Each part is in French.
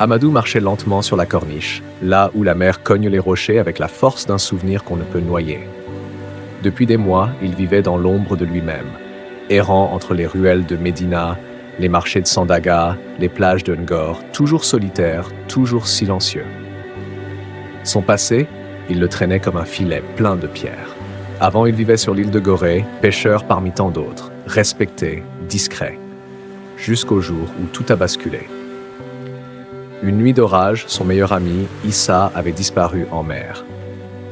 Amadou marchait lentement sur la corniche, là où la mer cogne les rochers avec la force d'un souvenir qu'on ne peut noyer. Depuis des mois, il vivait dans l'ombre de lui-même, errant entre les ruelles de Médina, les marchés de Sandaga, les plages de Ngor, toujours solitaire, toujours silencieux. Son passé, il le traînait comme un filet plein de pierres. Avant, il vivait sur l'île de Gorée, pêcheur parmi tant d'autres, respecté, discret, jusqu'au jour où tout a basculé. Une nuit d'orage, son meilleur ami, Issa, avait disparu en mer.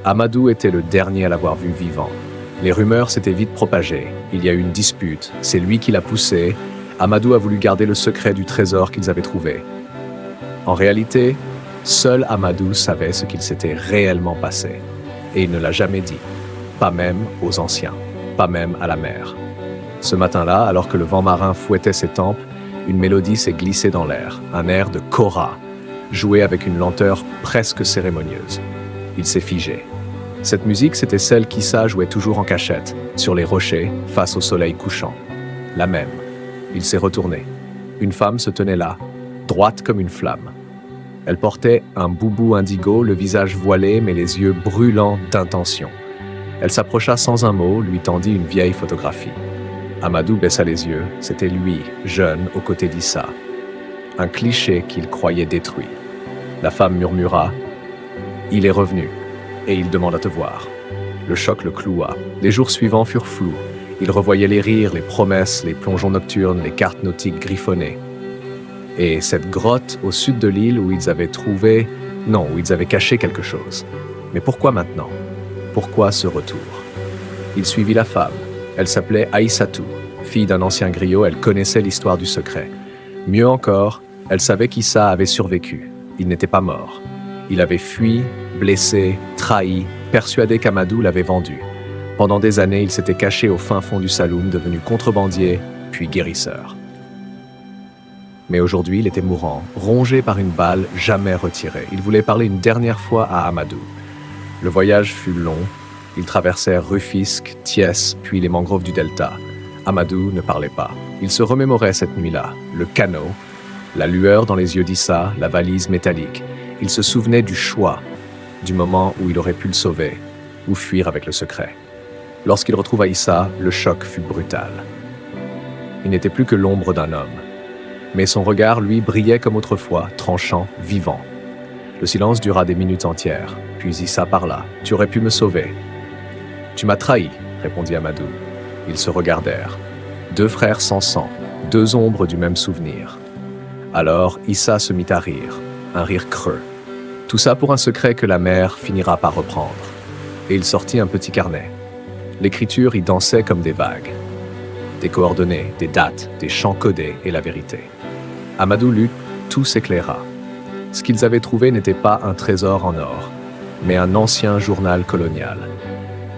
Amadou était le dernier à l'avoir vu vivant. Les rumeurs s'étaient vite propagées. Il y a eu une dispute, c'est lui qui l'a poussé. Amadou a voulu garder le secret du trésor qu'ils avaient trouvé. En réalité, seul Amadou savait ce qu'il s'était réellement passé. Et il ne l'a jamais dit. Pas même aux anciens, pas même à la mer. Ce matin-là, alors que le vent marin fouettait ses tempes, une mélodie s'est glissée dans l'air, un air de kora, joué avec une lenteur presque cérémonieuse. Il s'est figé. Cette musique, c'était celle qu'Issa jouait toujours en cachette, sur les rochers, face au soleil couchant. La même. Il s'est retourné. Une femme se tenait là, droite comme une flamme. Elle portait un boubou indigo, le visage voilé mais les yeux brûlants d'intention. Elle s'approcha sans un mot, lui tendit une vieille photographie. Amadou baissa les yeux, c'était lui, jeune, aux côtés d'Issa. Un cliché qu'il croyait détruit. La femme murmura « Il est revenu, et il demande à te voir ». Le choc le cloua. Les jours suivants furent flous. Il revoyait les rires, les promesses, les plongeons nocturnes, les cartes nautiques griffonnées. Et cette grotte au sud de l'île où ils avaient trouvé... Non, où ils avaient caché quelque chose. Mais pourquoi maintenant? Pourquoi ce retour? Il suivit la femme. Elle s'appelait Aïssatou. Fille d'un ancien griot, elle connaissait l'histoire du secret. Mieux encore, elle savait qu'Issa avait survécu. Il n'était pas mort. Il avait fui, blessé, trahi, persuadé qu'Amadou l'avait vendu. Pendant des années, il s'était caché au fin fond du saloon, devenu contrebandier, puis guérisseur. Mais aujourd'hui, il était mourant, rongé par une balle jamais retirée. Il voulait parler une dernière fois à Amadou. Le voyage fut long. Ils traversèrent Rufisque, Thiès, puis les mangroves du delta. Amadou ne parlait pas. Il se remémorait cette nuit-là, le canot, la lueur dans les yeux d'Issa, la valise métallique. Il se souvenait du choix, du moment où il aurait pu le sauver, ou fuir avec le secret. Lorsqu'il retrouva Issa, le choc fut brutal. Il n'était plus que l'ombre d'un homme. Mais son regard, lui, brillait comme autrefois, tranchant, vivant. Le silence dura des minutes entières, puis Issa parla. « Tu aurais pu me sauver. »« Tu m'as trahi, » répondit Amadou. Ils se regardèrent. Deux frères sans sang, deux ombres du même souvenir. Alors Issa se mit à rire, un rire creux. Tout ça pour un secret que la mer finira par reprendre. Et il sortit un petit carnet. L'écriture y dansait comme des vagues. Des coordonnées, des dates, des chants codés et la vérité. Amadou lut, tout s'éclaira. Ce qu'ils avaient trouvé n'était pas un trésor en or, mais un ancien journal colonial.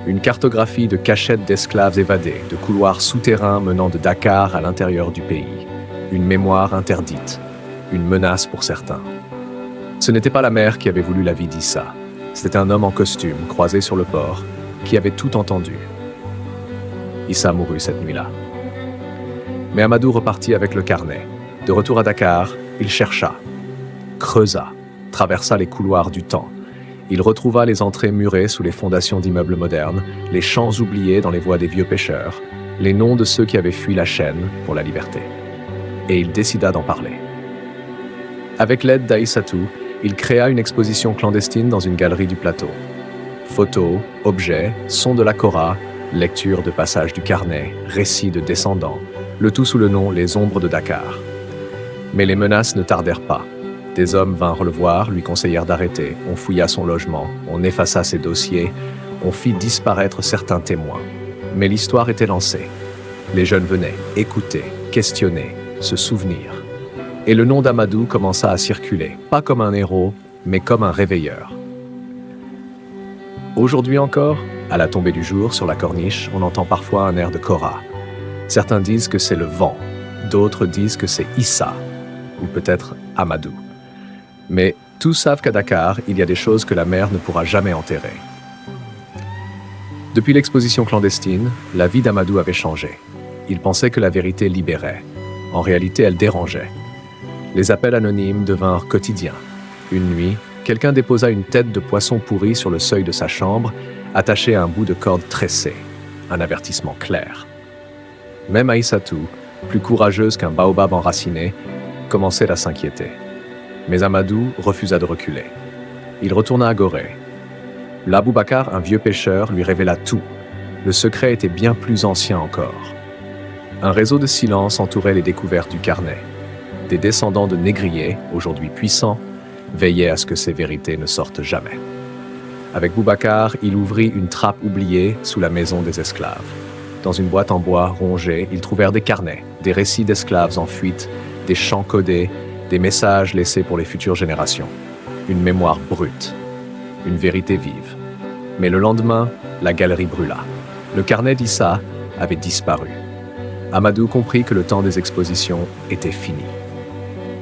Une cartographie de cachettes d'esclaves évadés, de couloirs souterrains menant de Dakar à l'intérieur du pays. Une mémoire interdite, une menace pour certains. Ce n'était pas la mer qui avait voulu la vie d'Issa. C'était un homme en costume, croisé sur le port, qui avait tout entendu. Issa mourut cette nuit-là. Mais Amadou repartit avec le carnet. De retour à Dakar, il chercha, creusa, traversa les couloirs du temps. Il retrouva les entrées murées sous les fondations d'immeubles modernes, les champs oubliés dans les voies des vieux pêcheurs, les noms de ceux qui avaient fui la chaîne pour la liberté. Et il décida d'en parler. Avec l'aide d'Aïssatou, il créa une exposition clandestine dans une galerie du plateau. Photos, objets, sons de la kora, lecture de passages du carnet, récits de descendants, le tout sous le nom Les Ombres de Dakar. Mais les menaces ne tardèrent pas. Des hommes vinrent le voir, lui conseillèrent d'arrêter. On fouilla son logement, on effaça ses dossiers, on fit disparaître certains témoins. Mais l'histoire était lancée. Les jeunes venaient, écouter, questionner, se souvenir. Et le nom d'Amadou commença à circuler, pas comme un héros, mais comme un réveilleur. Aujourd'hui encore, à la tombée du jour, sur la corniche, on entend parfois un air de kora. Certains disent que c'est le vent, d'autres disent que c'est Issa, ou peut-être Amadou. Mais tous savent qu'à Dakar, il y a des choses que la mer ne pourra jamais enterrer. Depuis l'exposition clandestine, la vie d'Amadou avait changé. Il pensait que la vérité libérait. En réalité, elle dérangeait. Les appels anonymes devinrent quotidiens. Une nuit, quelqu'un déposa une tête de poisson pourri sur le seuil de sa chambre, attachée à un bout de corde tressé. Un avertissement clair. Même Aïssatou, plus courageuse qu'un baobab enraciné, commençait à s'inquiéter. Mais Amadou refusa de reculer. Il retourna à Gorée. Là, Boubacar, un vieux pêcheur, lui révéla tout. Le secret était bien plus ancien encore. Un réseau de silence entourait les découvertes du carnet. Des descendants de négriers, aujourd'hui puissants, veillaient à ce que ces vérités ne sortent jamais. Avec Boubacar, il ouvrit une trappe oubliée sous la maison des esclaves. Dans une boîte en bois rongée, ils trouvèrent des carnets, des récits d'esclaves en fuite, des chants codés, des messages laissés pour les futures générations. Une mémoire brute, une vérité vive. Mais le lendemain, la galerie brûla. Le carnet d'Issa avait disparu. Amadou comprit que le temps des expositions était fini.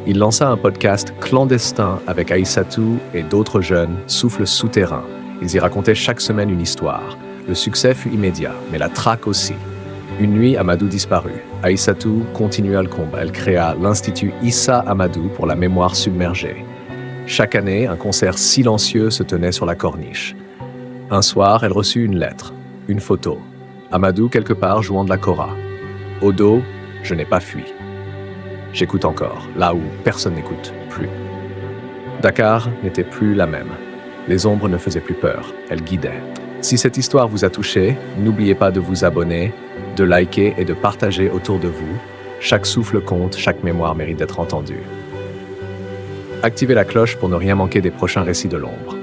Il lança un podcast clandestin avec Aïssatou et d'autres jeunes, Souffle souterrain. Ils y racontaient chaque semaine une histoire. Le succès fut immédiat, mais la traque aussi. Une nuit, Amadou disparut. Aïssatou continua le combat. Elle créa l'Institut Issa Amadou pour la mémoire submergée. Chaque année, un concert silencieux se tenait sur la corniche. Un soir, elle reçut une lettre, une photo. Amadou quelque part jouant de la kora. Au dos, je n'ai pas fui. J'écoute encore, là où personne n'écoute plus. Dakar n'était plus la même. Les ombres ne faisaient plus peur, elles guidaient. Si cette histoire vous a touché, n'oubliez pas de vous abonner, de liker et de partager autour de vous. Chaque souffle compte, chaque mémoire mérite d'être entendue. Activez la cloche pour ne rien manquer des prochains récits de l'ombre.